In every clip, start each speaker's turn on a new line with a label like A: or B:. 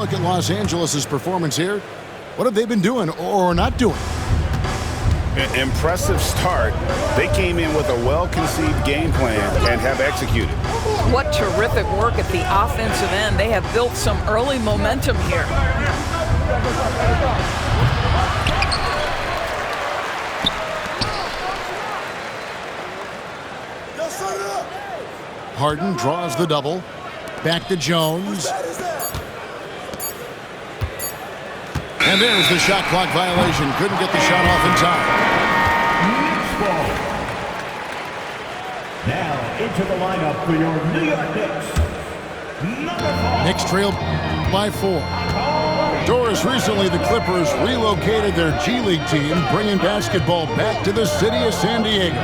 A: Look at Los Angeles' performance here. What have they been doing or not doing?
B: Impressive start. They came in with a well-conceived game plan and have executed.
C: What terrific work at the offensive end. They have built some early momentum here.
A: Harden draws the double. Back to Jones. And there's the shot clock violation. Couldn't get the shot off in time.
D: Now into the lineup for your New York Knicks.
A: Knicks trail by 4. Doris, recently the Clippers relocated their G League team, bringing basketball back to the city of San Diego.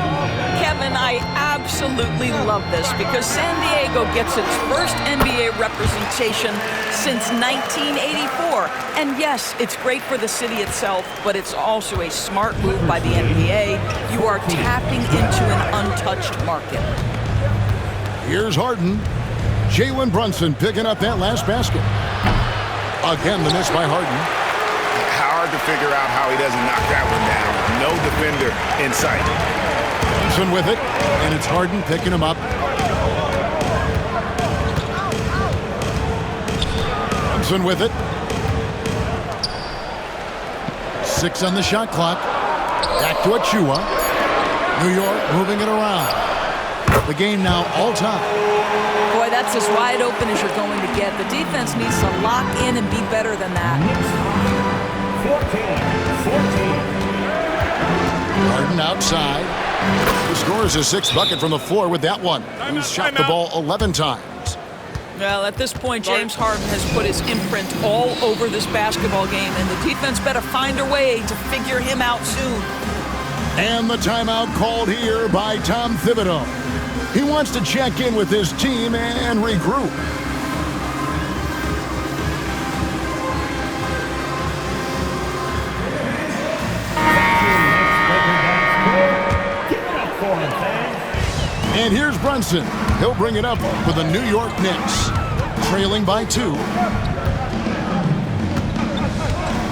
C: Kevin, I absolutely love this because San Diego gets its first NBA representation since 1984. And yes, it's great for the city itself, but it's also a smart move by the NBA. You are tapping into an untouched market.
A: Here's Harden. Jalen Brunson picking up that last basket. Again, the miss by Harden.
B: Hard to figure out how he doesn't knock that one down. No defender in sight.
A: Brunson with it, and it's Harden picking him up. Brunson with it. 6 on the shot clock. Back to Achua. New York moving it around. The game now all time.
C: Boy, that's as wide open as you're going to get. The defense needs to lock in and be better than that.
D: 14.
A: Harden outside. He scores his 6th bucket from the floor with that one. He's shot the ball 11 times.
C: Well, at this point, James Harden has put his imprint all over this basketball game, and the defense better find a way to figure him out soon.
A: And the timeout called here by Tom Thibodeau. He wants to check in with his team and regroup. And here's Brunson. He'll bring it up for the New York Knicks. Trailing by 2.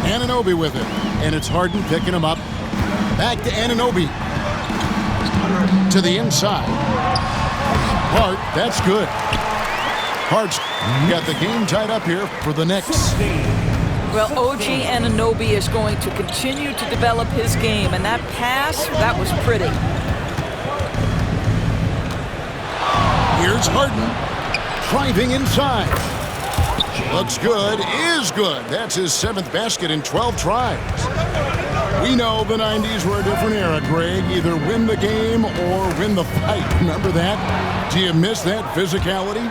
A: Anunoby with it. And it's Harden picking him up. Back to Anunoby. To the inside. Hart, that's good. Hart's got the game tied up here for the Knicks.
C: Well, OG Anunoby is going to continue to develop his game, and that pass, that was pretty.
A: Here's Harden, driving inside. Looks good, is good. That's his 7th basket in 12 tries. We know the 90s were a different era, Greg. Either win the game or win the fight. Remember that? Do you miss that physicality?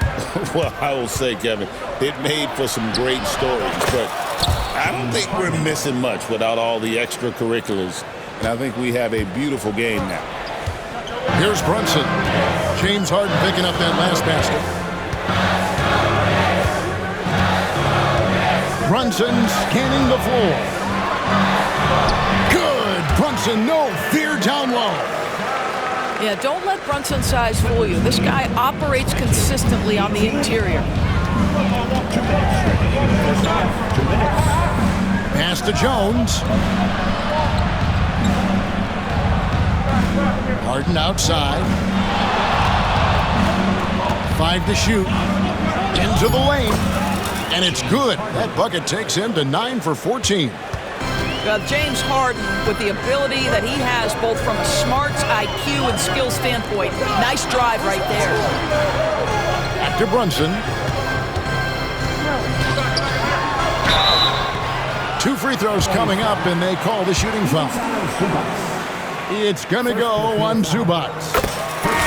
B: Well, I will say, Kevin, it made for some great stories, but I don't think we're missing much without all the extracurriculars. And I think we have a beautiful game now.
A: Here's Brunson. James Harden picking up that last basket. Brunson scanning the floor. Good. Brunson, no fear down low.
C: Yeah, don't let Brunson's size fool you. This guy operates consistently on the interior.
A: Pass to Jones. Harden outside. 5 to shoot. Into the lane. And it's good. That bucket takes him to 9 for 14.
C: James Harden, with the ability that he has both from a smarts, IQ, and skill standpoint, nice drive right there.
A: Back to Brunson. 2 free throws coming up, and they call the shooting foul. It's going to go on Zubac.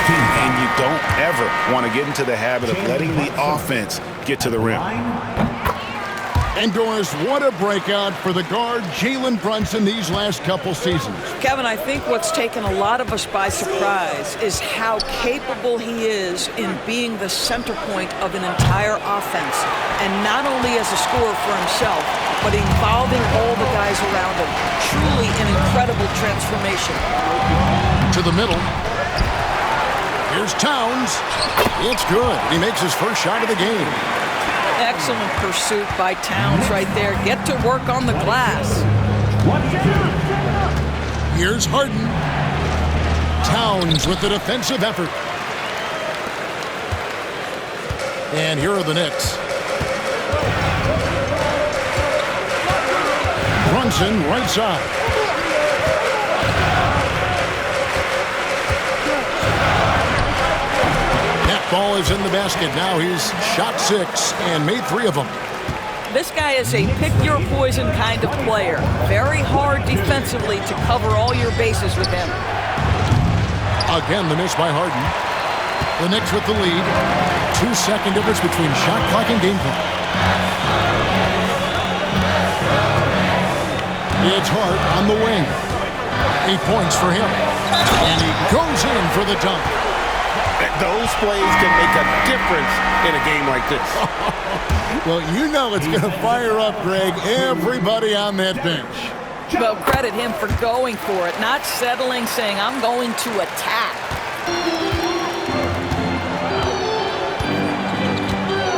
B: And you don't ever want to get into the habit of letting the offense get to the rim.
A: And Doris, what a breakout for the guard Jalen Brunson these last couple seasons.
C: Kevin, I think what's taken a lot of us by surprise is how capable he is in being the center point of an entire offense. And not only as a scorer for himself, but involving all the guys around him. Truly an incredible transformation.
A: To the middle. Here's Towns. It's good. He makes his first shot of the game.
C: Excellent pursuit by Towns right there. Get to work on the glass.
A: Here's Harden. Towns with the defensive effort. And here are the Knicks. Brunson, right side. That ball is in the basket. Now he's shot 6 and made 3 of them.
C: This guy is a pick-your-poison kind of player. Very hard defensively to cover all your bases with him.
A: Again, the miss by Harden. The Knicks with the lead. 2-second difference between shot clock and game clock. It's Hart on the wing. 8 points for him. And he goes in for the dunk.
B: Those plays can make a difference in a game like this.
A: Well, you know it's going to fire up, Greg, everybody on that bench.
C: Well, credit him for going for it, not settling, saying, I'm going to attack.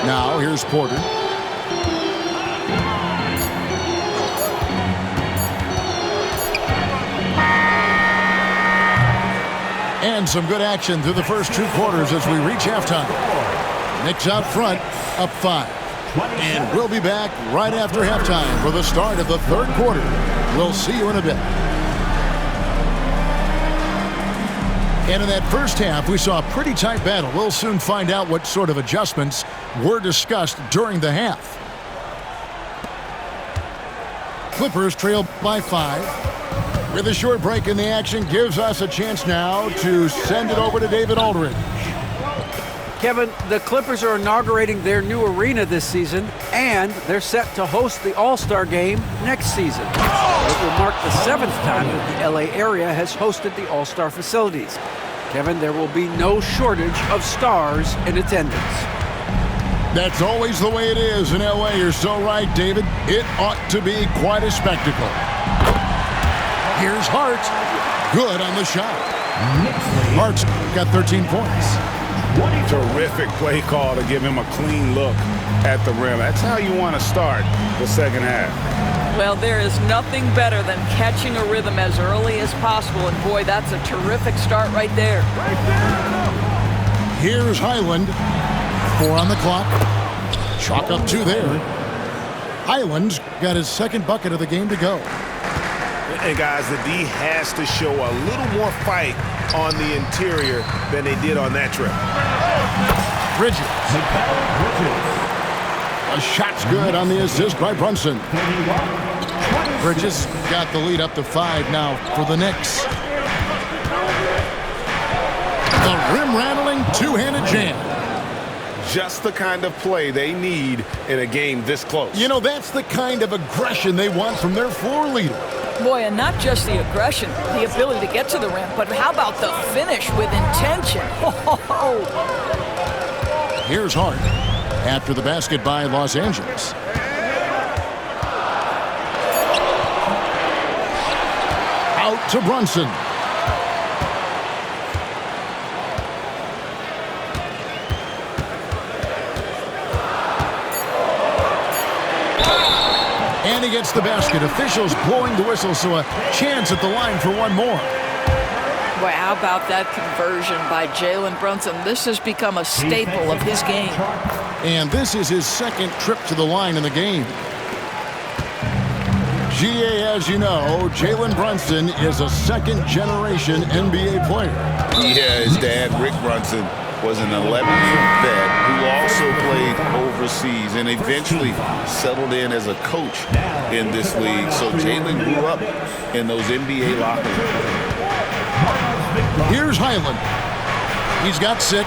A: Now, here's Porter. And some good action through the first 2 quarters as we reach halftime. Knicks out front, up 5. And we'll be back right after halftime for the start of the 3rd quarter. We'll see you in a bit. And in that first half, we saw a pretty tight battle. We'll soon find out what sort of adjustments were discussed during the half. Clippers trail by 5. With a short break in the action, gives us a chance now to send it over to David Aldridge.
E: Kevin, the Clippers are inaugurating their new arena this season, and they're set to host the All-Star Game next season. It will mark the 7th time that the LA area has hosted the All-Star facilities. Kevin, there will be no shortage of stars in attendance.
A: That's always the way it is in LA. You're so right, David. It ought to be quite a spectacle. Here's Hart. Good on the shot. Hart's got 13 points.
B: Terrific play call to give him a clean look at the rim. That's how you want to start the second half.
C: Well, there is nothing better than catching a rhythm as early as possible. And boy, that's a terrific start right there.
A: Here's Highland. 4 on the clock. Chalk up 2 there. Highland's got his 2nd bucket of the game to go.
B: And guys, the D has to show a little more fight on the interior than they did on that trip.
A: Bridges. A shot's good on the assist by Brunson. Bridges got the lead up to 5 now for the Knicks. The rim-rattling 2-handed jam.
B: Just the kind of play they need in a game this close.
A: You know, that's the kind of aggression they want from their floor leader.
C: Boy, and not just the aggression, the ability to get to the rim, but how about the finish with intention?
A: Here's Hart after the basket by Los Angeles. Out to Brunson. And he gets the basket. Officials blowing the whistle, so a chance at the line for one more.
C: Boy, how about that conversion by Jalen Brunson? This has become a staple of his game.
A: And this is his 2nd trip to the line in the game. GA, as you know, Jalen Brunson is a 2nd-generation NBA player.
B: Yeah, his dad, Rick Brunson, was an 11-year vet who also played overseas and eventually settled in as a coach in this league. So Jalen grew up in those NBA locker rooms.
A: Here's Highland. He's got 6.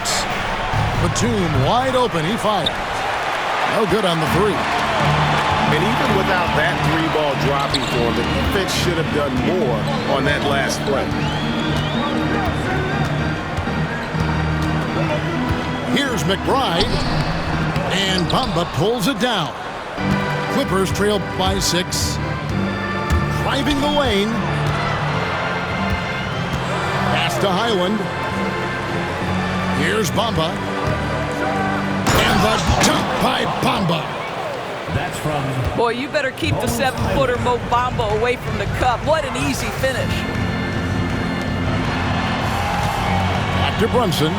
A: Batum wide open. He fires. No good on the 3.
B: And even without that 3-ball dropping for him, the defense should have done more on that last play.
A: Here's McBride. And Bamba pulls it down. Clippers trail by 6. Driving the lane. Pass to Highland. Here's Bamba. And the dunk by Bamba.
D: That's from
C: Boy, you better keep the 7-footer Mo Bamba away from the cup. What an easy finish.
A: Back to Brunson.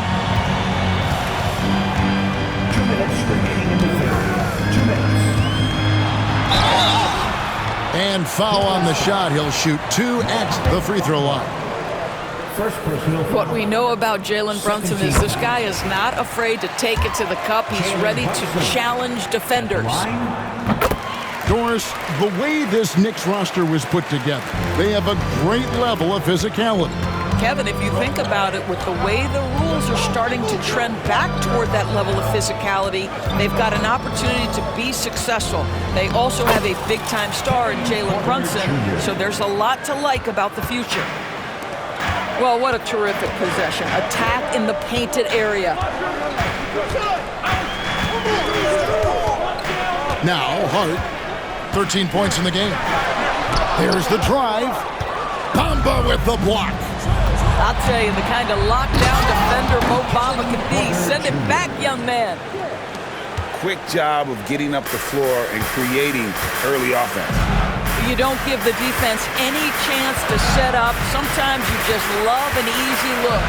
D: 2 minutes remaining in the third. 2 minutes.
A: And foul on the shot. He'll shoot 2 at the free throw line.
D: First personal foul.
C: What we know about Jalen Brunson is this guy is not afraid to take it to the cup. He's ready to challenge defenders.
A: Doris, the way this Knicks roster was put together, they have a great level of physicality.
C: Kevin, if you think about it, with the way the rules are starting to trend back toward that level of physicality, they've got an opportunity to be successful. They also have a big-time star in Jalen Brunson, so there's a lot to like about the future. Well, what a terrific possession. Attack in the painted area.
A: Now, Hart, 13 points in the game. Here's the drive. Bamba with the block.
C: I'll tell you, the kind of lockdown defender Mo Bamba can be. Send it back, young man.
B: Quick job of getting up the floor and creating early offense.
C: You don't give the defense any chance to set up. Sometimes you just love an easy look.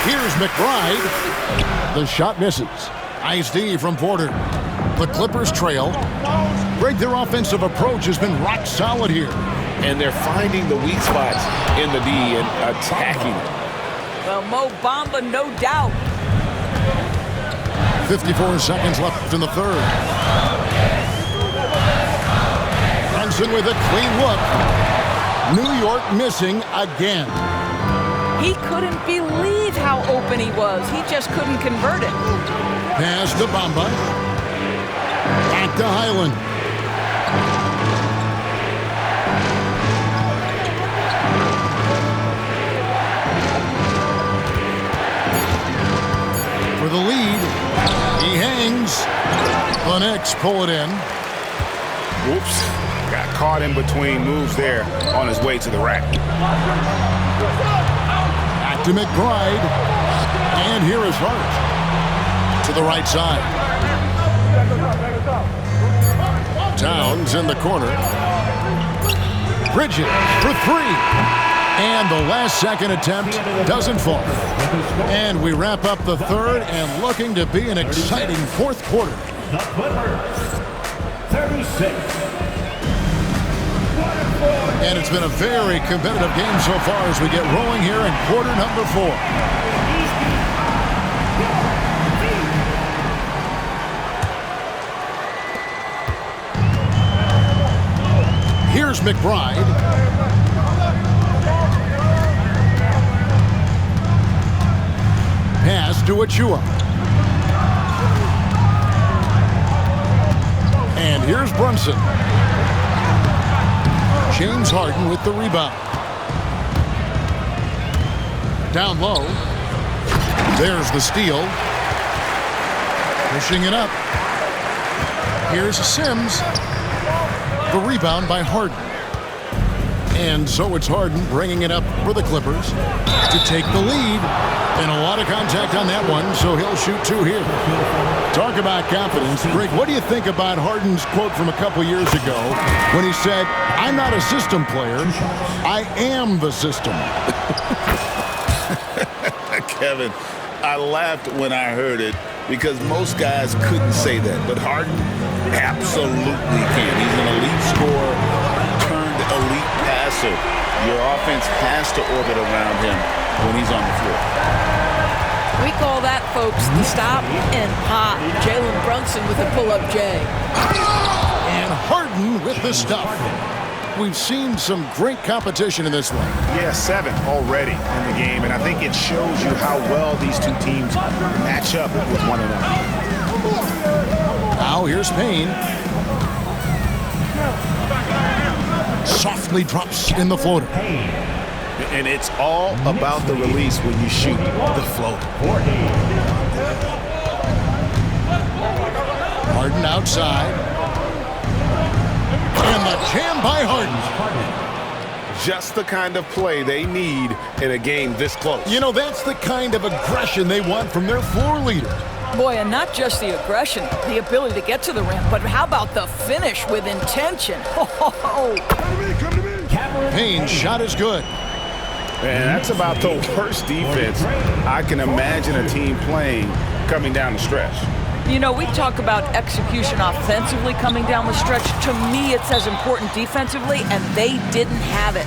A: Here's McBride. The shot misses. Nice D from Porter. The Clippers trail. Greg, their offensive approach has been rock solid here.
B: And they're finding the weak spots in the D and attacking it.
C: Well, Mo Bamba, no doubt.
A: 54 seconds left in the third. Brunson with a clean look. New York missing again.
C: He couldn't believe how open he was. He just couldn't convert it.
A: Pass to Bamba. Back to Highland. For the lead, he hangs. The Knicks pull it in.
F: Whoops. Got caught in between moves there on his way to the rack.
A: Back to McBride. And here is Hart. To the right side. Towns in the corner. Bridges for 3. And the last second attempt doesn't fall. And we wrap up the third and looking to be an exciting fourth quarter.
D: The Clippers, 36.
A: And it's been a very competitive game so far as we get rolling here in quarter number 4. Here's McBride. Pass to Achua. And here's Brunson. James Harden with the rebound. Down low. There's the steal. Pushing it up. Here's Sims. The rebound by Harden. And so it's Harden bringing it up for the Clippers to take the lead. And a lot of contact on that one, so he'll shoot 2 here. Talk about confidence. Greg, what do you think about Harden's quote from a couple years ago when he said, "I'm not a system player, I am the system"?
B: Kevin, I laughed when I heard it because most guys couldn't say that, but Harden absolutely can. He's an elite scorer turned elite passer. Your offense has to orbit around him when he's on the floor.
C: We call that, folks, the stop and pop. Jalen Brunson with a pull-up J.
A: And Harden with the stuff. We've seen some great competition in this one.
F: Yeah, 7 already in the game, and I think it shows you how well these two teams match up with one another.
A: Now here's Payne. Softly drops in the floater.
F: And it's all about the release when you shoot the floater.
A: Harden outside. And the jam by Harden.
F: Just the kind of play they need in a game this close.
A: You know, that's the kind of aggression they want from their floor leader.
C: Boy, and not just the aggression, the ability to get to the rim, but how about the finish with intention?
A: Payne's shot is good.
F: And that's about the worst defense I can imagine a team playing coming down the stretch.
C: You know, we talk about execution offensively coming down the stretch. To me, it's as important defensively, and they didn't have it.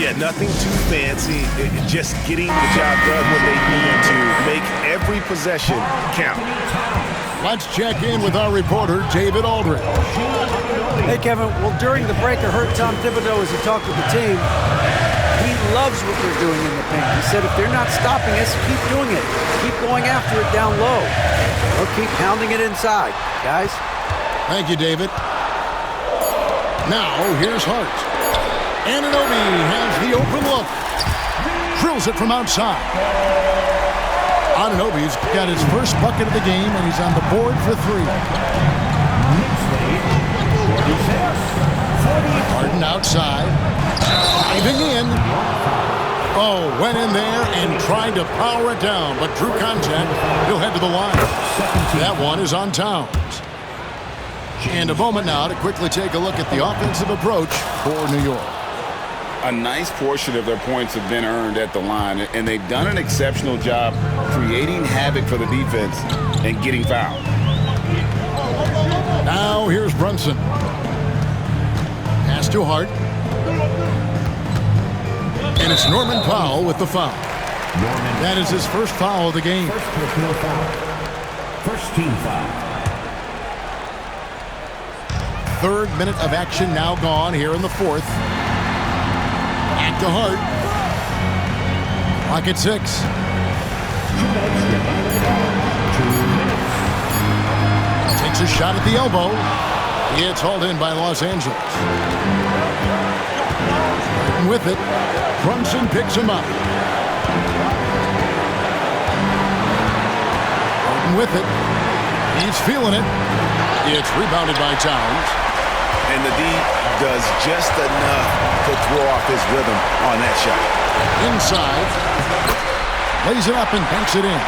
F: Yeah, nothing too fancy. Just getting the job done when they need to make every possession count.
A: Let's check in with our reporter, David Aldridge.
E: Hey, Kevin. Well, during the break, I heard Tom Thibodeau as he talked with the team. He loves what they're doing in the paint. He said if they're not stopping us, keep doing it. Keep going after it down low. Or keep pounding it inside, guys.
A: Thank you, David. Now, here's Hart. Anunoby has the open look. Drills it from outside. Anunoby's got his first bucket of the game, and he's on the board for 3. Harden outside. Driving in. Oh, went in there and tried to power it down, but drew contact. He'll head to the line. That one is on Towns. And a moment now to quickly take a look at the offensive approach for New York.
B: A nice portion of their points have been earned at the line, and they've done an exceptional job creating havoc for the defense and getting fouled.
A: Now here's Brunson. Pass to Hart. And it's Norman Powell with the foul. That is his first foul of the game.
D: First team foul.
A: Third minute of action now gone here in the fourth. Back to Hart. Clock at 6.
D: 2 minutes.
A: Takes a shot at the elbow. It's hauled in by Los Angeles. And with it, Brunson picks him up. And with it, he's feeling it. It's rebounded by Towns.
F: And the D does just enough to throw off his rhythm on that shot.
A: Inside. Lays it up and banks it in.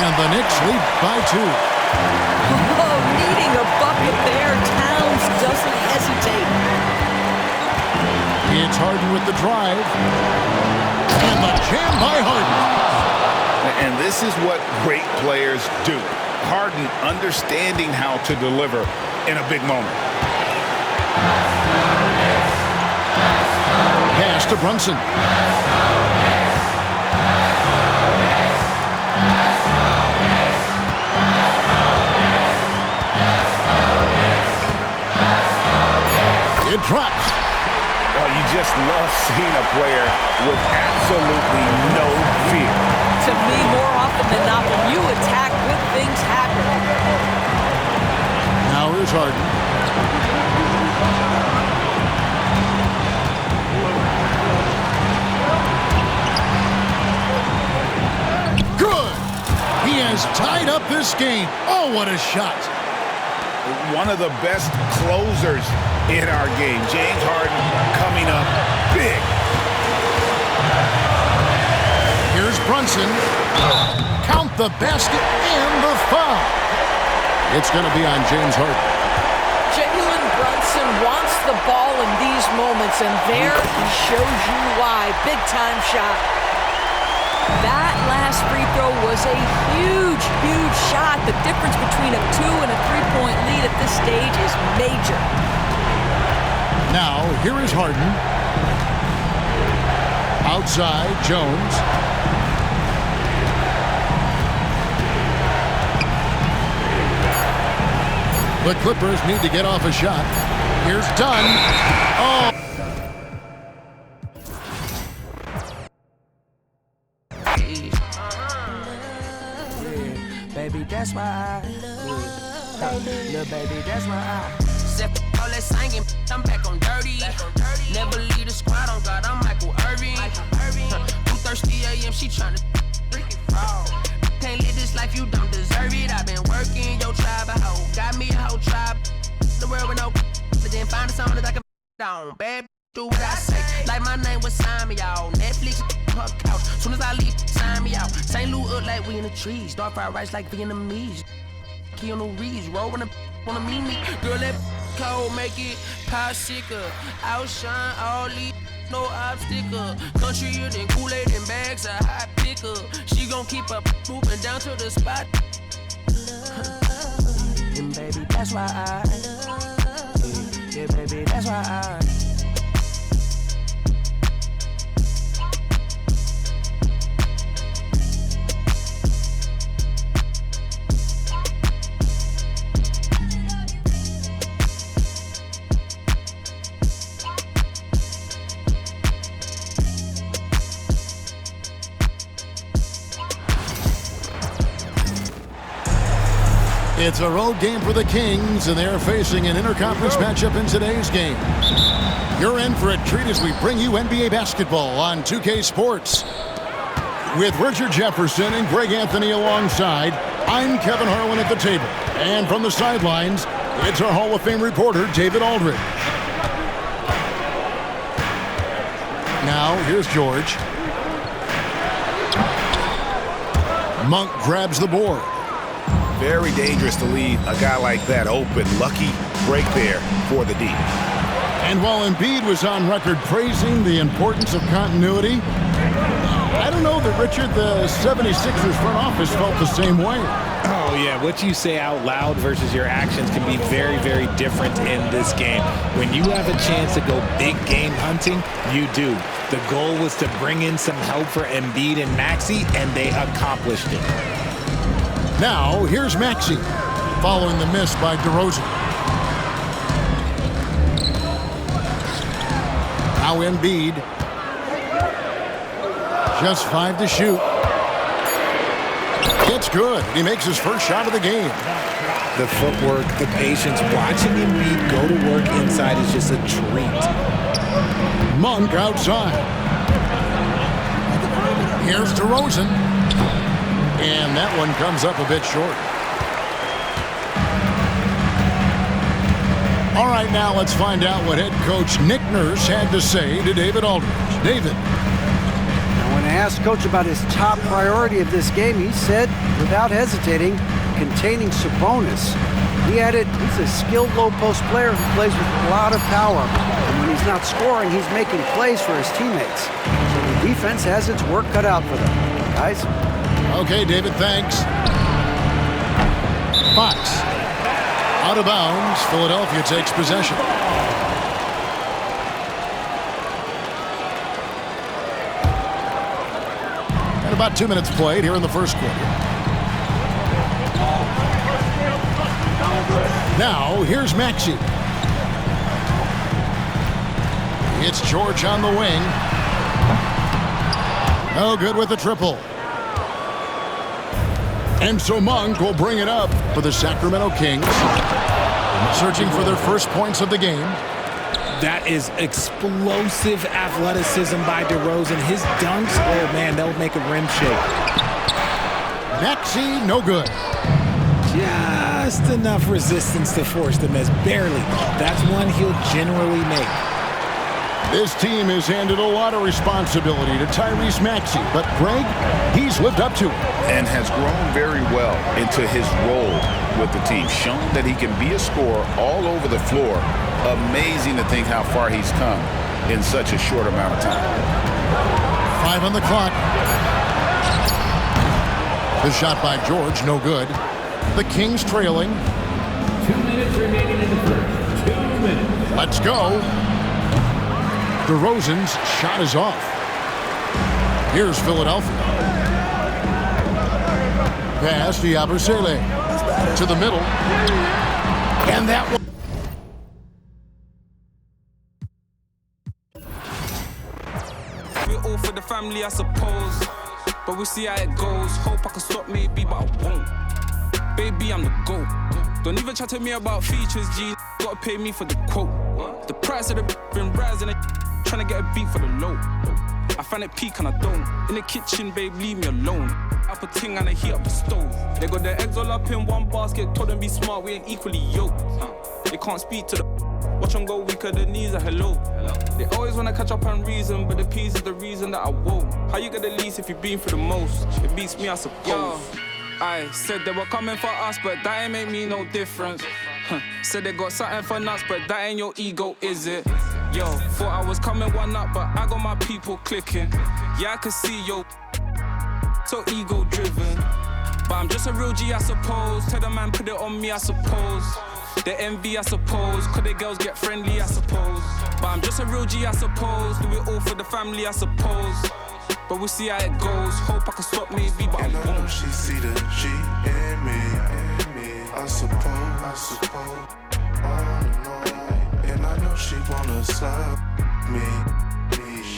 A: And the Knicks lead by 2.
C: Oh, needing a bucket there. Towns doesn't hesitate.
A: It's Harden with the drive. And the jam by Harden.
B: And this is what great players do. Harden understanding how to deliver in a big moment.
A: Pass to Brunson. It drops.
F: Well, you just love seeing a player with absolutely no fear.
C: To me, more often than not, when you attack, good things happen.
A: Now here's Harden. Good. He has tied up this game. Oh, what a shot.
F: One of the best closers in our game. James Harden coming up big.
A: Here's Brunson. Count the basket and the foul. It's going to be on James Harden.
C: Jalen Brunson wants the ball in these moments, and there he shows you why. Big-time shot. That last free throw was a huge, huge shot. The difference between a 2- and a 3-point lead at this stage is major.
A: Now, here is Harden. Outside, Jones. The Clippers need to get off a shot. Here's Dunn. Oh.
G: Baby, that's why little baby, that's why Except all that singing, I'm back on dirty. Never leave the squad on God, I'm Michael Irvin. 2:30 a.m., she tryna freaking fall. Can't live this life, you don't deserve it. I've been working, your tribe a hoe. Got me a whole tribe. The world with no, but then find a song that I can on, babe. do what I say. Like my name was Simon, y'all. Netflix, her couch. Soon as I leave, sign me out. St. Louis up like we in the trees. Dark fried rice like Vietnamese. Keanu Reeves, rolling the wanna meet me. Girl, that cold make it popsicle. Outshine all these, no obstacle. Country than Kool-Aid and bags of hot picker. She gon' keep up moving down to the spot. And baby, that's why yeah, baby, that's why
A: It's a road game for the Kings, and they're facing an interconference matchup in today's game. You're in for a treat as we bring you NBA basketball on 2K Sports. With Richard Jefferson and Greg Anthony alongside, I'm Kevin Harlan at the table. And from the sidelines, it's our Hall of Fame reporter, David Aldridge. Now, here's George. Monk grabs the board.
F: Very dangerous to leave a guy like that open. Lucky break there for the D.
A: And while Embiid was on record praising the importance of continuity, I don't know that, Richard, the 76ers front office felt the same way.
H: Oh, yeah. What you say out loud versus your actions can be very, very different in this game. When you have a chance to go big game hunting, you do. The goal was to bring in some help for Embiid and Maxey, and they accomplished it.
A: Now, here's Maxey, following the miss by DeRozan. Now Embiid. Just 5 to shoot. It's good. He makes his first shot of the game.
H: The footwork, the patience, watching Embiid go to work inside is just a treat.
A: Monk outside. Here's DeRozan. And that one comes up a bit short. All right, now let's find out what head coach Nick Nurse had to say to David Aldridge. David.
E: Now, when asked coach about his top priority of this game, he said, without hesitating, containing Sabonis. He added, he's a skilled low-post player who plays with a lot of power. And when he's not scoring, he's making plays for his teammates. So the defense has its work cut out for them. Guys?
A: Okay, David, thanks. Fox. Out of bounds. Philadelphia takes possession. And about 2 minutes played here in the first quarter. Now, here's Maxey. It's George on the wing. Oh, good with the triple. And so Monk will bring it up for the Sacramento Kings. Searching for their first points of the game.
H: That is explosive athleticism by DeRozan. His dunks, oh man, they'll make a rim shake.
A: Maxey, no good.
H: Just enough resistance to force the miss, barely. That's one he'll generally make.
A: This team has handed a lot of responsibility to Tyrese Maxey, but Greg, he's lived up to it.
B: And has grown very well into his role with the team. Shown that he can be a scorer all over the floor. Amazing to think how far he's come in such a short amount of time.
A: 5 on the clock. The shot by George, no good. The Kings trailing.
D: 2 minutes remaining in the first. 2 minutes.
A: Let's go. DeRozan's shot is off. Here's Philadelphia. Pass to Yabusele. To the middle. And that one.
I: We're all for the family, I suppose. But we'll see how it goes. Hope I can stop maybe, but I won't. Baby, I'm the GOAT. Don't even chat to me about features, G. Gotta pay me for the quote. The price of the been rising. Trying to get a beat for the low. I find it peak and I don't. In the kitchen, babe, leave me alone. I put ting and I heat up the stove. They got their eggs all up in one basket. Told them be smart, we ain't equally yoked. They can't speak to the. Watch push and go weaker, the knees are hello. They always wanna catch up on reason, but the peas is the reason that I won't. How you get the least if you've been through the most? It beats me, I suppose. I said they were coming for us, but that ain't make me no difference. Said they got something for nuts, but that ain't your ego, is it? Yo, thought I was coming one up, but I got my people clicking. Yeah, I can see yo, so ego driven. But I'm just a real G, I suppose. Tell the man put it on me, I suppose. The envy, I suppose. Could the girls get friendly, I suppose. But I'm just a real G, I suppose. Do it all for the family, I suppose. But we'll see how it goes. Hope I can stop maybe, but I
J: and I know
I: won't.
J: she see the G in me. I suppose. And I know she wanna slap me.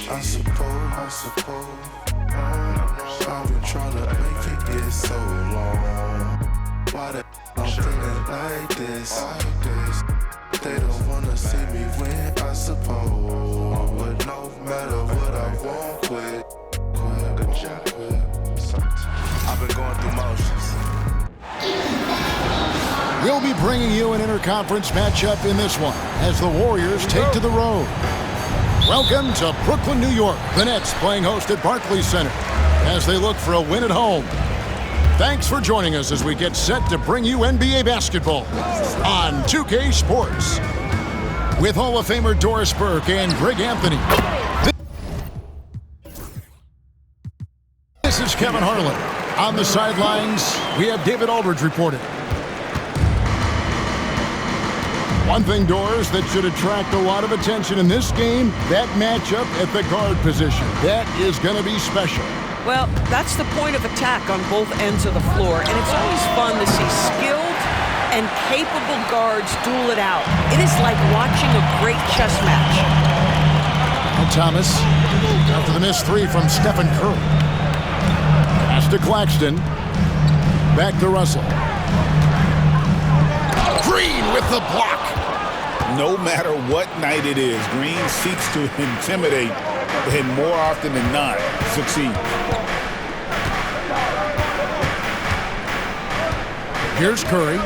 J: I suppose. I've been trying to make it get so long. Why the I'm feeling like this? They don't wanna see me win, I suppose. But no matter what I won't quit. I've been going through motions.
A: We'll be bringing you an interconference matchup in this one as the Warriors take to the road. Welcome to Brooklyn, New York. The Nets playing host at Barclays Center as they look for a win at home. Thanks for joining us as we get set to bring you NBA basketball on 2K Sports. With Hall of Famer Doris Burke and Greg Anthony. This is Kevin Harlan. On the sidelines, we have David Aldridge reporting. One thing, Doris, that should attract a lot of attention in this game, that matchup at the guard position. That is going to be special.
C: Well, that's the point of attack on both ends of the floor, and it's always fun to see skilled and capable guards duel it out. It is like watching a great chess match.
A: And Thomas, after the missed three from Stephen Curry. Pass to Claxton. Back to Russell. Green with the block.
B: No matter what night it is, Green seeks to intimidate and more often than not succeed.
A: Here's Curry.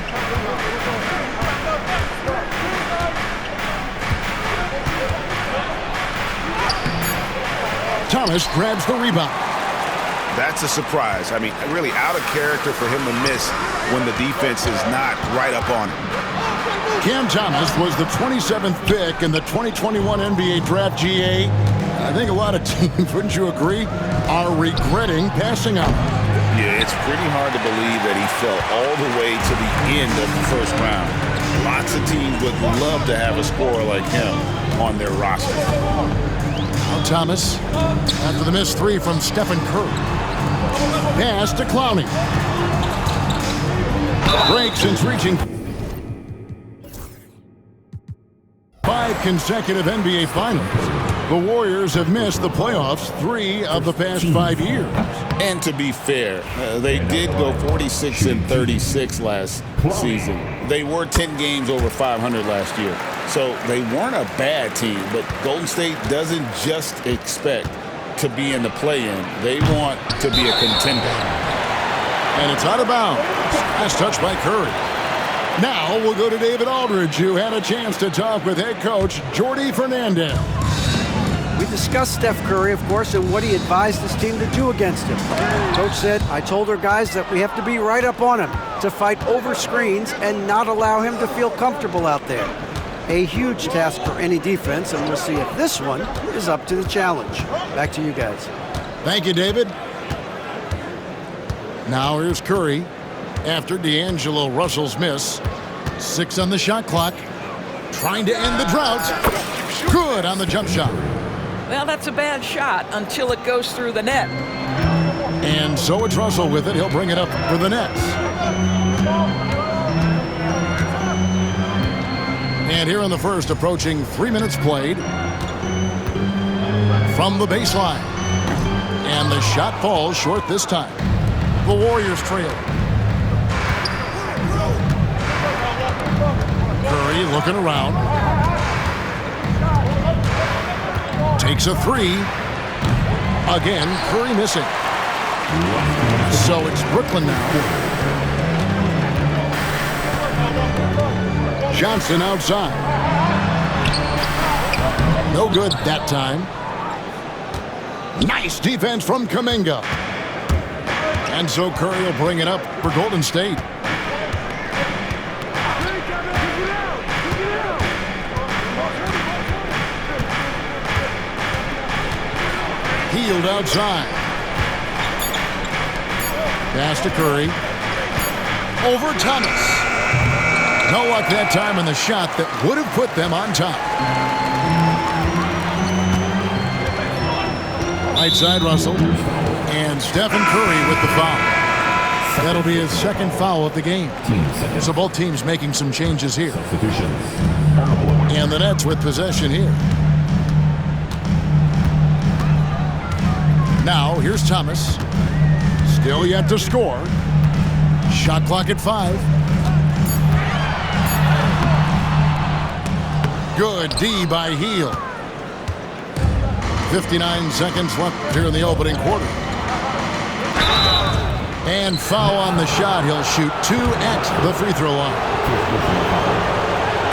A: Thomas grabs the rebound.
B: That's a surprise. I mean, really out of character for him to miss when the defense is not right up on him.
A: Cam Thomas was the 27th pick in the 2021 NBA Draft. GA. I think a lot of teams, wouldn't you agree, are regretting passing on him.
B: Yeah, it's pretty hard to believe that he fell all the way to the end of the first round. Lots of teams would love to have a scorer like him on their roster.
A: Now Thomas, after the missed three from Stephen Curry. Pass to Clowney. Break since reaching 5 consecutive NBA Finals. The Warriors have missed the playoffs 3 of the past 5 years.
B: And to be fair, they did go 46-36 last season. They were 10 games over 500 last year. So they weren't a bad team, but Golden State doesn't just expect to be in the play-in. They want to be a contender.
A: And it's out of bounds. Last touch by Curry. Now we'll go to David Aldridge, who had a chance to talk with head coach Jordi Fernandez.
E: We discussed Steph Curry, of course, and what he advised his team to do against him. Coach said, I told our guys that we have to be right up on him, to fight over screens and not allow him to feel comfortable out there. A huge task for any defense, and we'll see if this one is up to the challenge. Back to you guys.
A: Thank you, David. Now here's Curry after D'Angelo Russell's miss. 6 on the shot clock. Trying to end the drought. Good on the jump shot.
C: Well, that's a bad shot until it goes through the net.
A: And so it's Russell with it. He'll bring it up for the Nets. And here in the first, approaching 3 minutes played. From the baseline. And the shot falls short this time. The Warriors trail. Curry looking around. Takes a three. Again, Curry missing. So it's Brooklyn now. Johnson outside. No good that time. Nice defense from Kuminga. And so Curry will bring it up for Golden State. Hield outside. Pass to Curry. Over Thomas. No luck that time in the shot that would have put them on top. Right side, Russell. And Stephen Curry with the foul. That'll be his second foul of the game. So both teams making some changes here. And the Nets with possession here. Now, here's Thomas. Still yet to score. Shot clock at 5. Good D by Hield. 59 seconds left here in the opening quarter. And foul on the shot. He'll shoot 2 at the free throw line.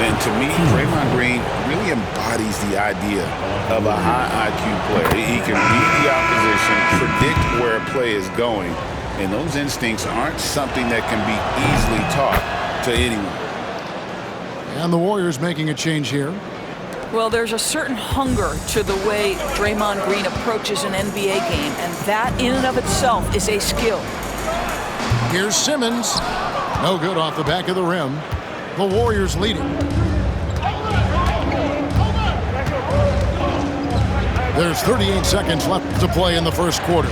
B: And to me, Draymond Green really embodies the idea of a high IQ player. He can read the opposition, predict where a play is going, and those instincts aren't something that can be easily taught to anyone.
A: And the Warriors making a change here.
C: Well, there's a certain hunger to the way Draymond Green approaches an NBA game, and that in and of itself is a skill.
A: Here's Simmons. No good off the back of the rim. The Warriors leading. There's 38 seconds left to play in the first quarter.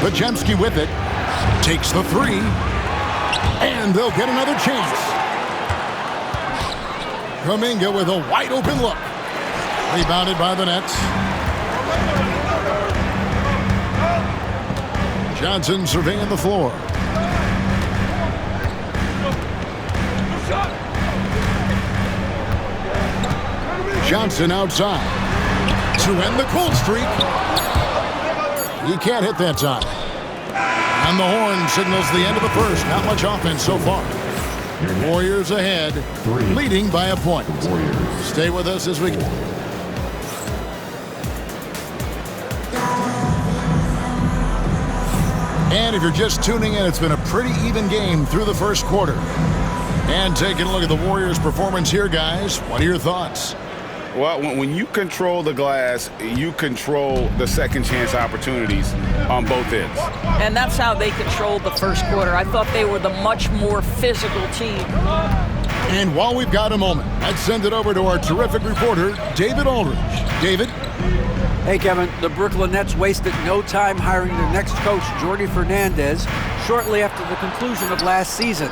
A: Podziemski with it. Takes the 3. And they'll get another chance. Kuminga with a wide open look. Rebounded by the Nets. Johnson surveying the floor. Johnson outside to end the cold streak. He can't hit that time. And the horn signals the end of the first. Not much offense so far. Warriors ahead, leading by a point. Stay with us as we... And if you're just tuning in, it's been a pretty even game through the first quarter. And taking a look at the Warriors' performance here, guys. What are your thoughts?
B: Well, when you control the glass, you control the second chance opportunities on both ends.
C: And that's how they controlled the first quarter. I thought they were the much more physical team.
A: And while we've got a moment, let's send it over to our terrific reporter, David Aldridge. David?
E: Hey, Kevin, the Brooklyn Nets wasted no time hiring their next coach, Jordi Fernandez, shortly after the conclusion of last season.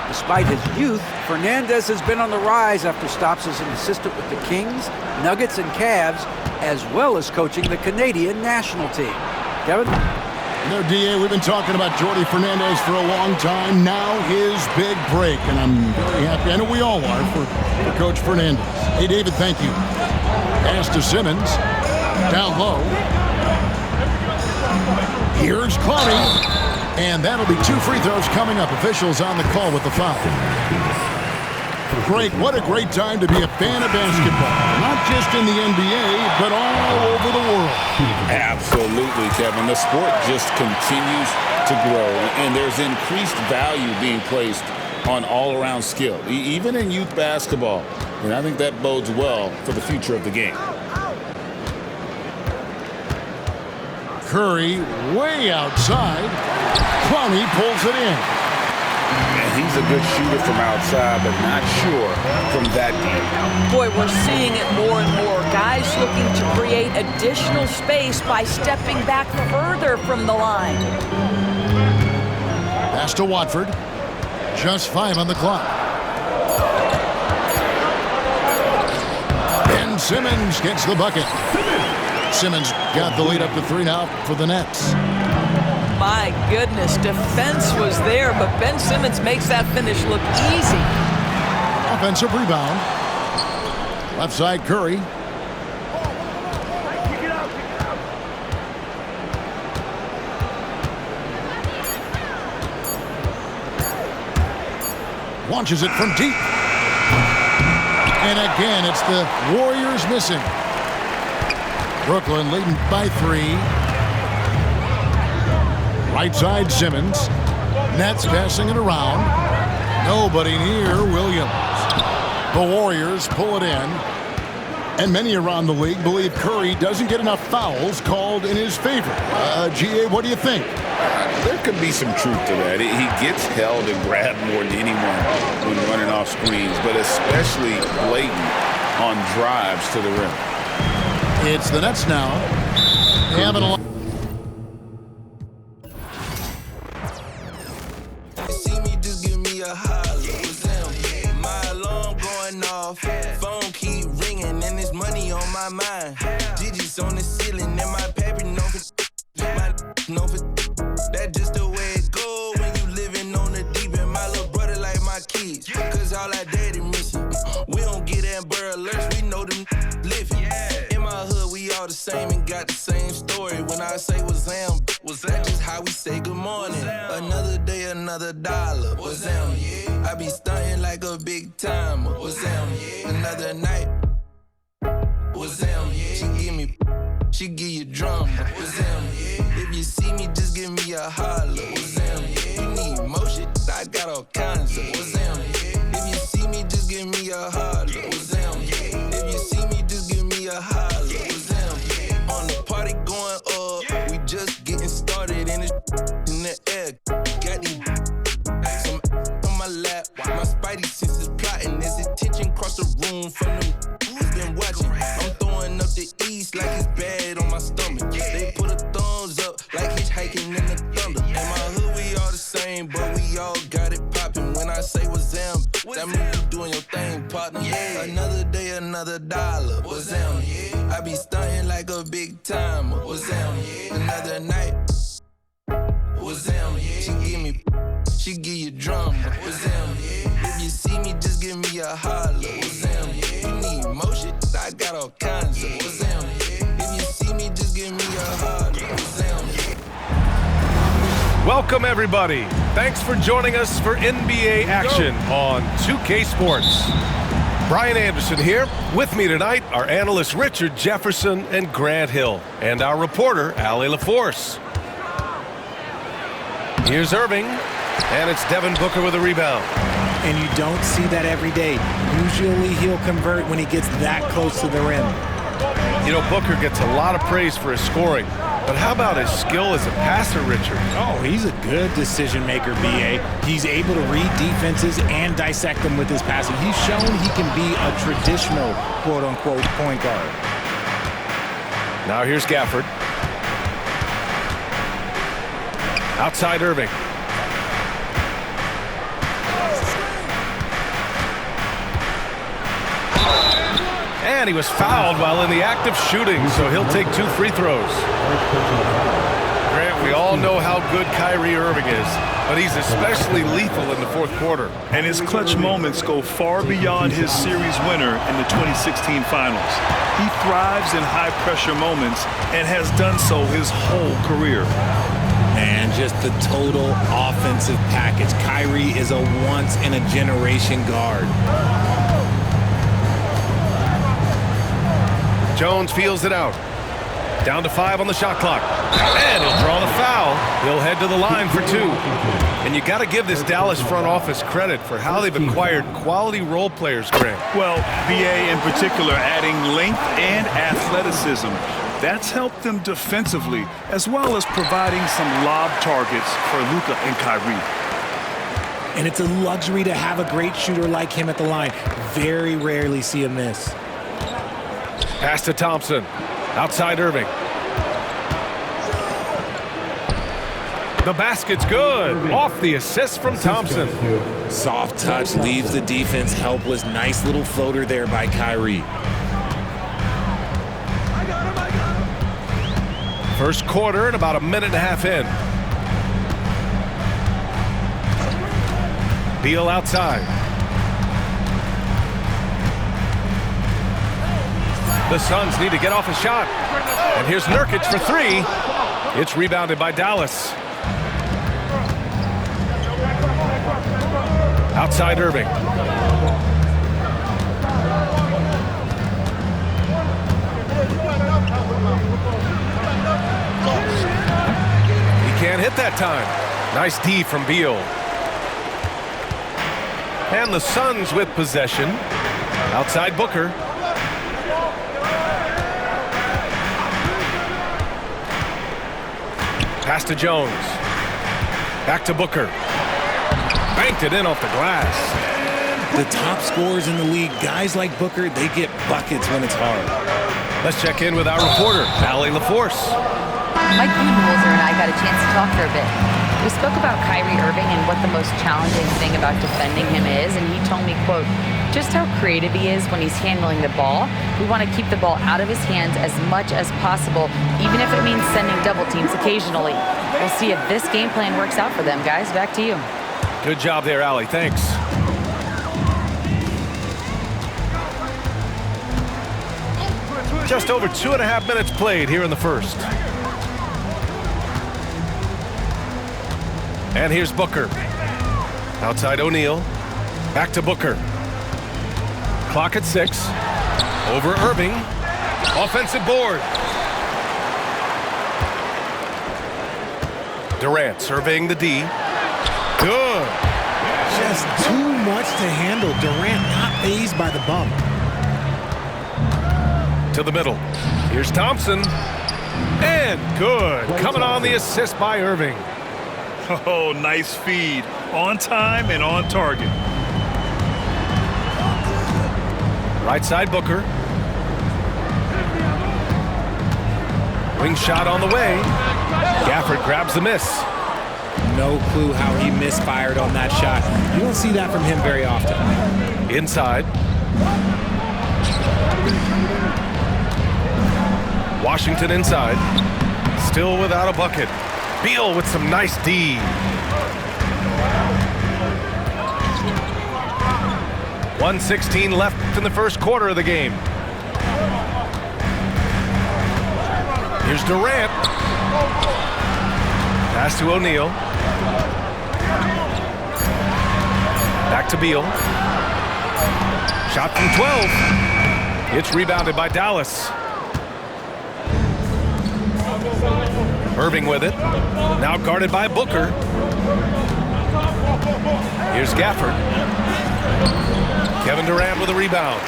E: Despite his youth, Fernandez has been on the rise after stops as an assistant with the Kings, Nuggets, and Cavs, as well as coaching the Canadian national team. Kevin?
A: You know, DA, we've been talking about Jordi Fernandez for a long time. Now his big break, and I'm very happy. I know we all are for Coach Fernandez. Hey, David, thank you. Pass to Simmons. Down low. Here's Clowney. And that'll be 2 free throws coming up. Officials on the call with the foul. Greg, what a great time to be a fan of basketball. Not just in the NBA, but all over the world.
B: Absolutely, Kevin. The sport just continues to grow, and there's increased value being placed on all-around skill, even in youth basketball. And I think that bodes well for the future of the game.
A: Curry way outside. Clowney pulls it in.
B: And he's a good shooter from outside, but not sure from that deep.
C: Boy, we're seeing it more and more. Guys looking to create additional space by stepping back further from the line.
A: Pass to Watford. Just 5 on the clock. Ben Simmons gets the bucket. Simmons got the lead up to 3 now for the Nets.
C: My goodness, defense was there, but Ben Simmons makes that finish look easy.
A: Offensive rebound. Left side, Curry. Launches it from deep. And again, it's the Warriors missing. Brooklyn leading by 3. Right side, Simmons. Nets passing it around. Nobody near Williams. The Warriors pull it in. And many around the league believe Curry doesn't get enough fouls called in his favor. G.A., what do you think?
B: There could be some truth to that. He gets held and grabbed more than anyone when running off screens, but especially blatant on drives to the rim.
A: It's the Nets now. They have an
G: See me, just give me a holler. My alarm going off. Phone keep ringing and there's money on my mind. Digits on the ceiling and my paper known for that just the way it go when you living on the deep end. My little brother like my kids, cause all our daddy missing. We don't get Amber alerts, we know them living. In my hood, we all the same and got the same story. When I say was that just how we say good morning? Another day, another dollar. Was them? I be stunting like a big timer. Was them? Another night. Was them? She give you drama. Was them? If you see me, just give me a holler. Was them? You need motion, I got all kinds of. Was them? If you see me, just give me a holler. Was them? If you see me, just give me a holler. Was them? On the party going up, we just getting started in the air. Got these some on my lap. My spidey senses plotting. There's attention across the room from them who's been watching. I'm throwing up the east like it's bad on my stomach. They put a thumbs up like hitchhiking in the thunder. In my hood, we all the same, but we all got it popping. When I say what's them, that mean you doing your thing, partner. Another day, another dollar. What's them? I be stunting like a big timer. What's them? Another night. What's them? She give you drama. What's them? If you see me, just give me a holler. What's them? You need motion, I got all kinds of. What's them? If you see me, just give me a holler. What's them?
F: Welcome, everybody. Thanks for joining us for NBA action on 2K Sports. Brian Anderson here. With me tonight are analysts Richard Jefferson and Grant Hill, and our reporter, Allie LaForce. Here's Irving, and it's Devin Booker with a rebound.
H: And you don't see that every day. Usually he'll convert when he gets that close to the rim.
F: You know, Booker gets a lot of praise for his scoring, but how about his skill as a passer, Richard?
H: Oh, he's a good decision maker, B.A. He's able to read defenses and dissect them with his passing. He's shown he can be a traditional, quote-unquote, point guard.
F: Now here's Gafford. Outside Irving. And he was fouled while in the act of shooting, so he'll take 2 free throws. Grant, we all know how good Kyrie Irving is, but he's especially lethal in the fourth quarter.
K: And his clutch moments go far beyond his series winner in the 2016 finals. He thrives in high-pressure moments and has done so his whole career.
H: And just the total offensive package. Kyrie is a once-in-a-generation guard.
F: Jones feels it out. Down to 5 on the shot clock. And he'll draw the foul. He'll head to the line for 2. And you got to give this Dallas front office credit for how they've acquired quality role players, Grant.
K: Well, BA in particular adding length and athleticism. That's helped them defensively, as well as providing some lob targets for Luka and Kyrie.
H: And it's a luxury to have a great shooter like him at the line. Very rarely see a miss.
F: Pass to Thompson. Outside Irving. The basket's good. Off the assist from Thompson.
H: Soft touch leaves the defense helpless. Nice little floater there by Kyrie.
F: First quarter and about a minute and a half in. Beal outside. The Suns need to get off a shot. And here's Nurkic for 3. It's rebounded by Dallas. Outside Irving. He can't hit that time. Nice D from Beal. And the Suns with possession. Outside Booker. Pass to Jones. Back to Booker. Banked it in off the glass.
H: The top scorers in the league, guys like Booker, they get buckets when it's hard.
F: Let's check in with our reporter, Allie LaForce.
L: Mike Budenholzer and I got a chance to talk for a bit. We spoke about Kyrie Irving and what the most challenging thing about defending him is, and he told me, quote, just how creative he is when he's handling the ball. We want to keep the ball out of his hands as much as possible, even if it means sending double teams occasionally. We'll see if this game plan works out for them, guys. Back to you.
F: Good job there, Allie. Thanks. Just over 2.5 minutes played here in the first. And here's Booker. Outside O'Neal. Back to Booker. Clock at 6. Over Irving. Offensive board. Durant surveying the D. Good.
H: Just too much to handle. Durant not fazed by the bump.
F: To the middle. Here's Thompson. And good. Coming on the assist by Irving.
K: Oh, nice feed. On time and on target.
F: Right side Booker. Wing shot on the way. Gafford grabs the miss.
H: No clue how he misfired on that shot. You don't see that from him very often.
F: Inside. Washington inside. Still without a bucket. Beal with some nice D. .116 left in the first quarter of the game. Here's Durant. Pass to O'Neal. Back to Beal. Shot from 12. It's rebounded by Dallas. Irving with it. Now guarded by Booker. Here's Gafford. Kevin Durant with a rebound.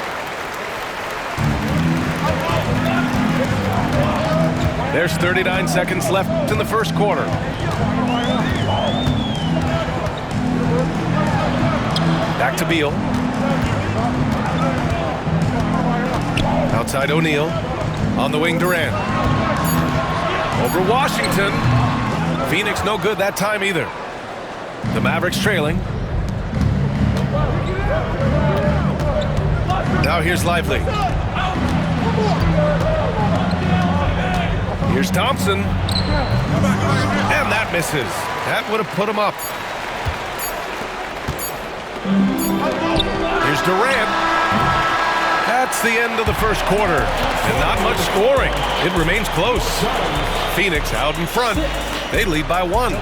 F: There's 39 seconds left in the first quarter. Back to Beal. Outside O'Neal. On the wing, Durant. Over Washington. Phoenix no good that time either. The Mavericks trailing. Now here's Lively. Here's Thompson. And that misses. That would have put him up. Here's Durant. That's the end of the first quarter. And not much scoring. It remains close. Phoenix out in front. They lead by 1.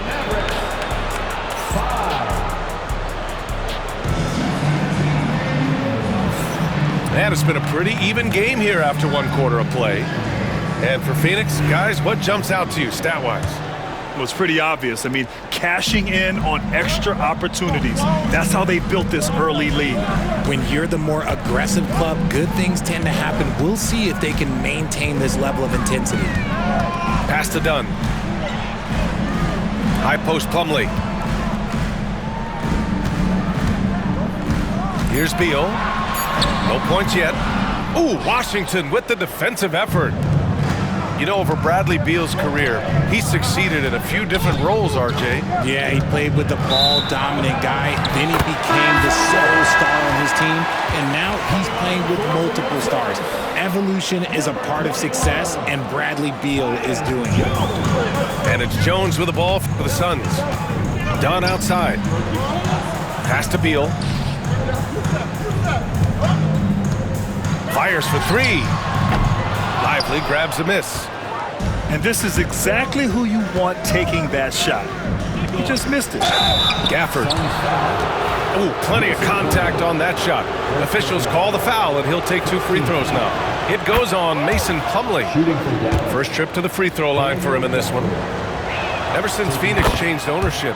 F: And it's been a pretty even game here after 1 quarter of play. And for Phoenix, guys, what jumps out to you stat-wise?
K: Well, it's pretty obvious. I mean, cashing in on extra opportunities. That's how they built this early lead.
H: When you're the more aggressive club, good things tend to happen. We'll see if they can maintain this level of intensity.
F: Pass to Dunn. High post Plumlee. Here's Beal. No points yet. Ooh, Washington with the defensive effort. You know, over Bradley Beal's career, he succeeded in a few different roles, RJ.
H: Yeah, he played with the ball-dominant guy. Then he became the sole star on his team, and now he's playing with multiple stars. Evolution is a part of success, and Bradley Beal is doing it.
F: And it's Jones with the ball for the Suns. Dunn outside. Pass to Beal. Fires for 3. Lively grabs a miss.
K: And this is exactly who you want taking that shot. He just missed it.
F: Gafford. Ooh, plenty of contact on that shot. Officials call the foul, and he'll take 2 free throws now. It goes on Mason Plumlee. First trip to the free throw line for him in this one. Ever since Phoenix changed ownership,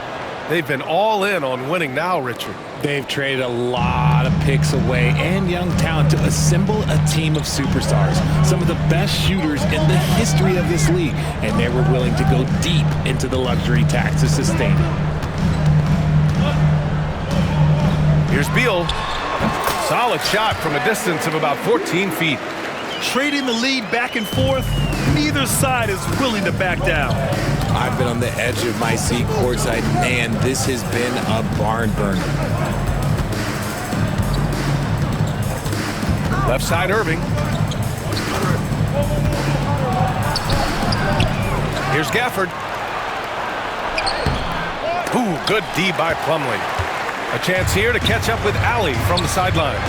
F: they've been all in on winning now, Richard.
H: They've traded a lot of picks away and young talent to assemble a team of superstars. Some of the best shooters in the history of this league, and they were willing to go deep into the luxury tax to sustain it.
F: Here's Beal. Solid shot from a distance of about 14 feet.
K: Trading the lead back and forth, neither side is willing to back down.
H: I've been on the edge of my seat courtside. Man, this has been a barn burner.
F: Left side, Irving. Here's Gafford. Ooh, good D by Plumlee. A chance here to catch up with Allie from the sideline.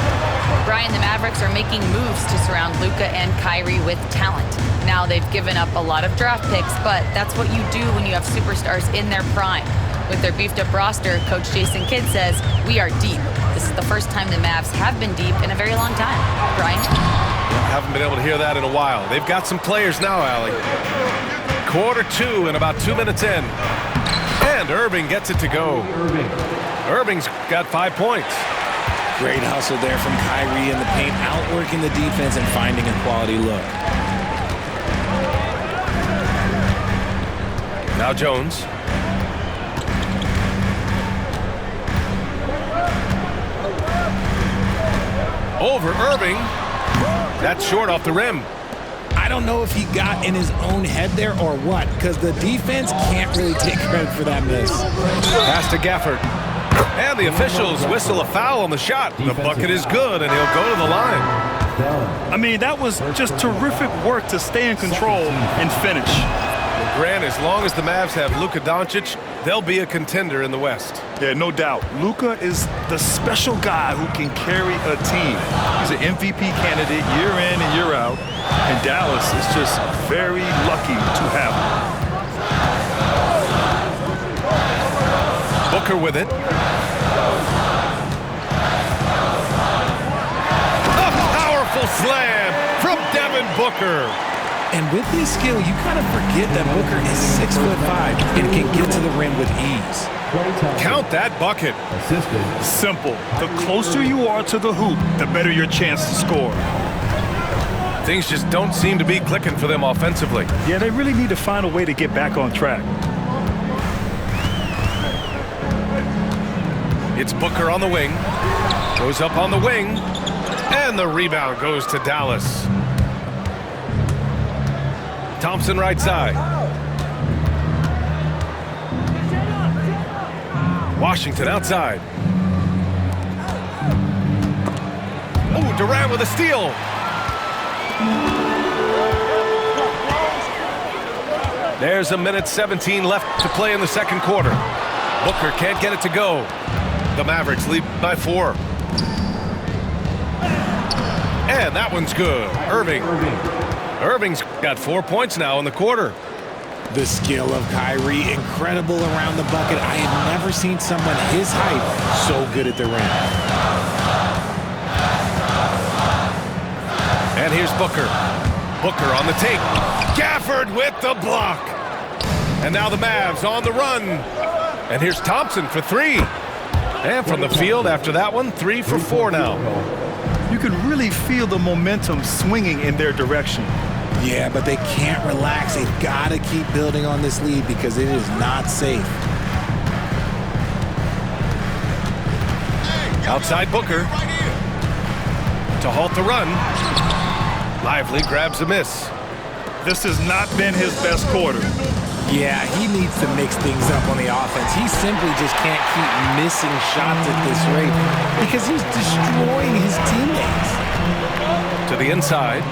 L: Brian, the Mavericks are making moves to surround Luka and Kyrie with talent. Now they've given up a lot of draft picks, but that's what you do when you have superstars in their prime. With their beefed-up roster, Coach Jason Kidd says, "We are deep." This is the first time the Mavs have been deep in a very long time. Brian?
F: Haven't been able to hear that in a while. They've got some players now, Allie. Quarter 2 and about 2 minutes in. And Irving gets it to go. Irving's got 5 points.
H: Great hustle there from Kyrie in the paint, outworking the defense and finding a quality look.
F: Now Jones. Over Irving. That's short off the rim.
H: I don't know if he got in his own head there or what, because the defense can't really take credit for that miss.
F: Pass to Gafford. And the officials whistle a foul on the shot. The bucket is good, and he'll go to the line.
K: I mean, that was just terrific work to stay in control and finish.
F: Well, Grant, as long as the Mavs have Luka Doncic, they'll be a contender in the West.
K: Yeah, no doubt. Luka is the special guy who can carry a team. He's an MVP candidate year in and year out, and Dallas is just very lucky to have him.
F: Booker with it. A powerful slam from Devin Booker.
H: And with his skill, you kind of forget that Booker is 6'5" and can get to the rim with ease.
F: Count that bucket.
K: Simple. The closer you are to the hoop, the better your chance to score.
F: Things just don't seem to be clicking for them offensively.
K: Yeah, they really need to find a way to get back on track.
F: It's Booker on the wing. Goes up on the wing. And the rebound goes to Dallas. Thompson right side. Washington outside. Oh, Durant with a steal. There's a minute 17 left to play in the second quarter. Booker can't get it to go. The Mavericks lead by 4. And that one's good. Irving's got 4 points now in the quarter.
H: The skill of Kyrie, incredible around the bucket. I have never seen someone his height so good at the rim.
F: And here's Booker. Booker on the take. Gafford with the block. And now the Mavs on the run. And here's Thompson for 3. And from the field after that one, 3 for 4 now.
K: You can really feel the momentum swinging in their direction.
H: Yeah, but they can't relax. They've got to keep building on this lead because it is not safe.
F: Outside Booker. To halt the run. Lively grabs a miss.
K: This has not been his best quarter.
H: Yeah, he needs to mix things up on the offense. He simply just can't keep missing shots at this rate because he's destroying his teammates.
F: To the inside.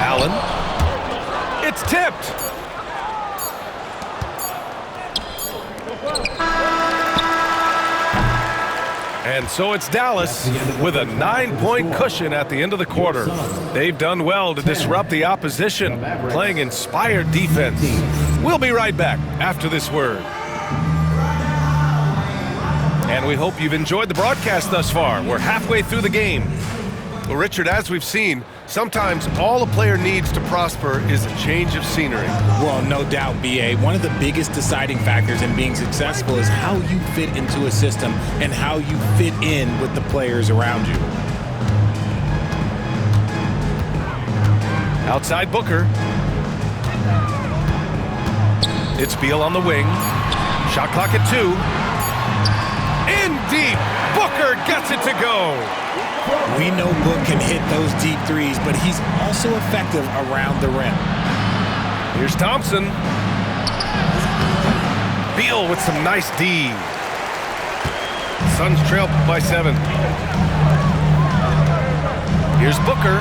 F: Allen. It's tipped. And so it's Dallas with a 9-point cushion at the end of the quarter. They've done well to disrupt the opposition, playing inspired defense. We'll be right back after this word. And we hope you've enjoyed the broadcast thus far. We're halfway through the game. Well, Richard, as we've seen, sometimes all a player needs to prosper is a change of scenery.
H: Well, no doubt, B.A. One of the biggest deciding factors in being successful is how you fit into a system and how you fit in with the players around you.
F: Outside Booker. It's Beal on the wing. Shot clock at 2. In deep. Booker gets it to go.
H: We know Book can hit those deep threes, but he's also effective around the rim.
F: Here's Thompson. Beal with some nice D. Suns trail by 7. Here's Booker.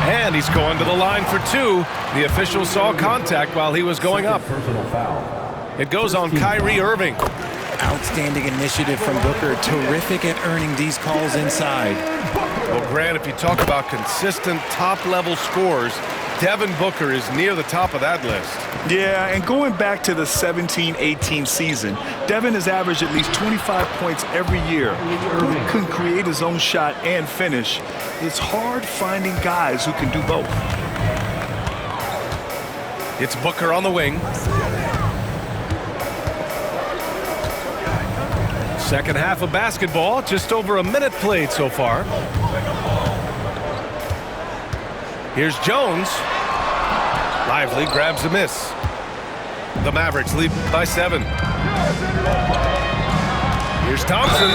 F: And he's going to the line for 2. The official saw contact while he was going up. It goes on Kyrie Irving.
H: Outstanding initiative from Booker. Terrific at earning these calls inside.
F: Well, Grant, if you talk about consistent top-level scores, Devin Booker is near the top of that list.
K: Yeah, and going back to the 17-18 season, Devin has averaged at least 25 points every year. Book can create his own shot and finish. It's hard finding guys who can do both.
F: It's Booker on the wing. Second half of basketball, just over a minute played so far. Here's Jones. Lively grabs a miss. The Mavericks lead by 7. Here's Thompson.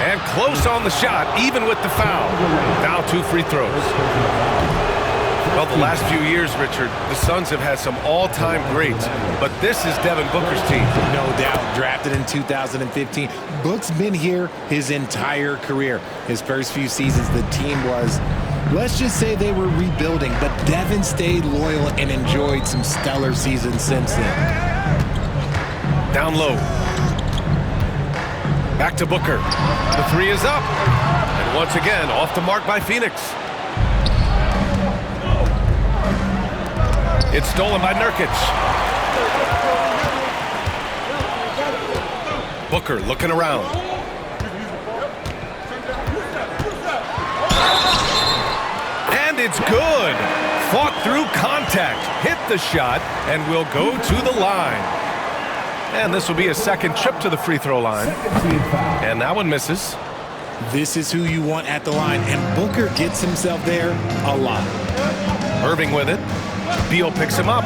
F: And close on the shot, even with the foul. Now 2 free throws. Well, the last few years, Richard, the Suns have had some all-time greats, but this is Devin Booker's team.
H: No doubt. Drafted in 2015. Book's been here his entire career. His first few seasons, the team was, let's just say they were rebuilding, but Devin stayed loyal and enjoyed some stellar seasons since then.
F: Down low. Back to Booker. The 3 is up. And once again, off the mark by Phoenix. It's stolen by Nurkic. Booker looking around. And it's good. Fought through contact. Hit the shot and will go to the line. And this will be a second trip to the free throw line. And that one misses.
H: This is who you want at the line, and Booker gets himself there a lot.
F: Irving with it. Beal picks him up.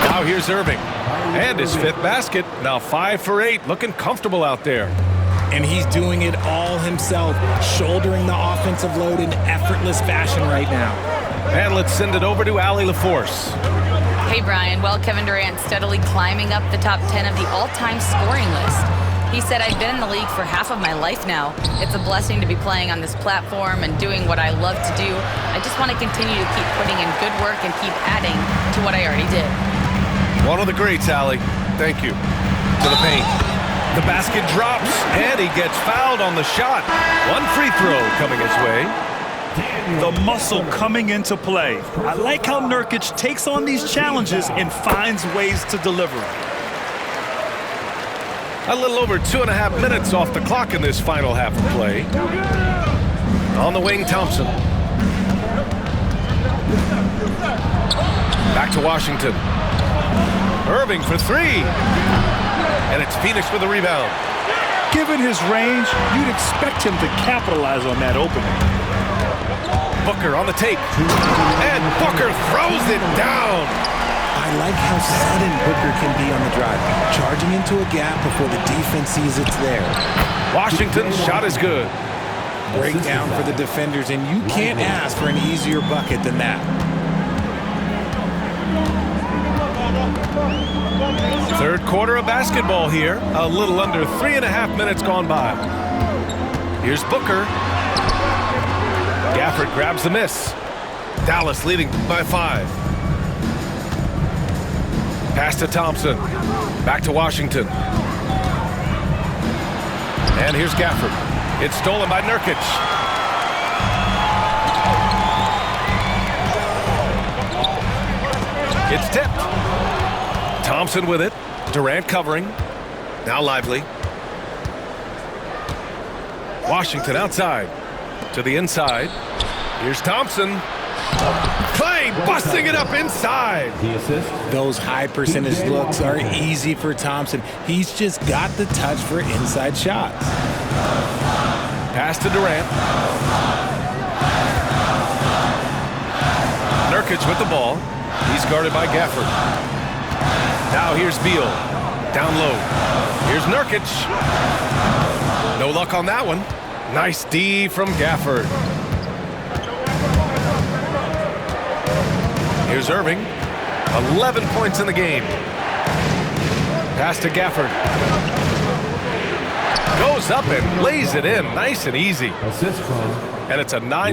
F: Now here's Irving. And his 5th basket. Now 5 for 8. Looking comfortable out there.
H: And he's doing it all himself, shouldering the offensive load in effortless fashion right now.
F: And let's send it over to Allie LaForce.
L: Hey, Brian. Well, Kevin Durant steadily climbing up the top 10 of the all-time scoring list. He said, I've been in the league for half of my life now. It's a blessing to be playing on this platform and doing what I love to do. I just want to continue to keep putting in good work and keep adding to what I already did.
F: One of the greats, Allie. Thank you. To the paint. The basket drops, and he gets fouled on the shot. 1 free throw coming his way.
K: The muscle coming into play. I like how Nurkic takes on these challenges and finds ways to deliver.
F: A little over 2.5 minutes off the clock in this final half of play. On the wing, Thompson. Back to Washington. Irving for 3. And it's Phoenix with a rebound.
K: Given his range, you'd expect him to capitalize on that opening.
F: Booker on the tape. And Booker throws it down.
H: I like how sudden Booker can be on the drive, charging into a gap before the defense sees it's there.
F: Washington's shot is good.
H: Breakdown for the defenders, and you can't ask for an easier bucket than that.
F: Third quarter of basketball here. A little under 3.5 minutes gone by. Here's Booker. Gafford grabs the miss. Dallas leading by 5. Pass to Thompson. Back to Washington. And here's Gafford. It's stolen by Nurkic. It's tipped. Thompson with it. Durant covering. Now Lively. Washington outside to the inside. Here's Thompson. Clay busting it up inside.
H: Those high percentage looks are easy for Thompson. He's just got the touch for inside shots.
F: Pass to Durant. Nurkic with the ball. He's guarded by Gafford. Now here's Beal. Down low. Here's Nurkic. No luck on that one. Nice D from Gafford. Here's Irving. 11 points in the game. Pass to Gafford. Goes up and lays it in. Nice and easy. And it's a 9.